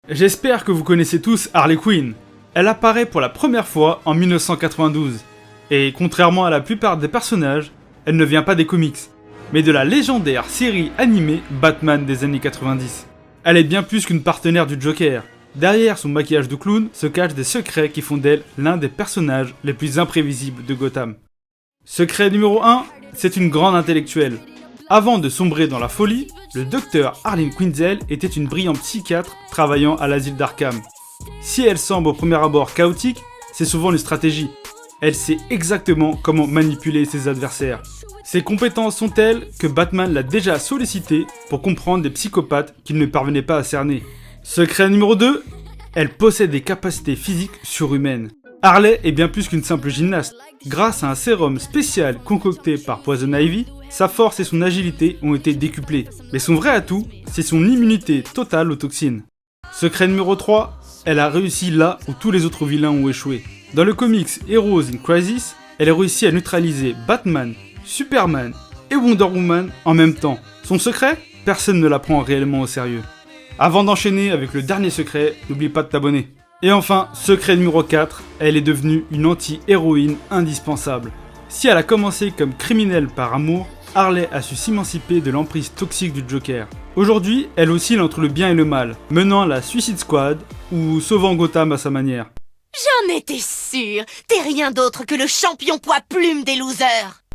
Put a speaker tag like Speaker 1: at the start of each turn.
Speaker 1: J'espère que vous connaissez tous Harley Quinn. Elle apparaît pour la première fois en 1992. Et contrairement à la plupart des personnages, elle ne vient pas des comics, mais de la légendaire série animée Batman des années 90. Elle est bien plus qu'une partenaire du Joker. Derrière son maquillage de clown se cachent des secrets qui font d'elle l'un des personnages les plus imprévisibles de Gotham. Secret numéro 1, c'est une grande intellectuelle. Avant de sombrer dans la folie, le docteur Harley Quinzel était une brillante psychiatre travaillant à l'asile d'Arkham. Si elle semble au premier abord chaotique, c'est souvent une stratégie. Elle sait exactement comment manipuler ses adversaires. Ses compétences sont telles que Batman l'a déjà sollicité pour comprendre des psychopathes qu'il ne parvenait pas à cerner. Secret numéro 2, elle possède des capacités physiques surhumaines. Harley est bien plus qu'une simple gymnaste. Grâce à un sérum spécial concocté par Poison Ivy, sa force et son agilité ont été décuplées. Mais son vrai atout, c'est son immunité totale aux toxines. Secret numéro 3, elle a réussi là où tous les autres vilains ont échoué. Dans le comics Heroes in Crisis, elle a réussi à neutraliser Batman, Superman et Wonder Woman en même temps. Son secret, personne ne la prend réellement au sérieux. Avant d'enchaîner avec le dernier secret, n'oublie pas de t'abonner. Et enfin, secret numéro 4, elle est devenue une anti-héroïne indispensable. Si elle a commencé comme criminelle par amour, Harley a su s'émanciper de l'emprise toxique du Joker. Aujourd'hui, elle oscille entre le bien et le mal, menant la Suicide Squad ou sauvant Gotham à sa manière.
Speaker 2: J'en étais sûre. T'es rien d'autre que le champion poids plume des losers.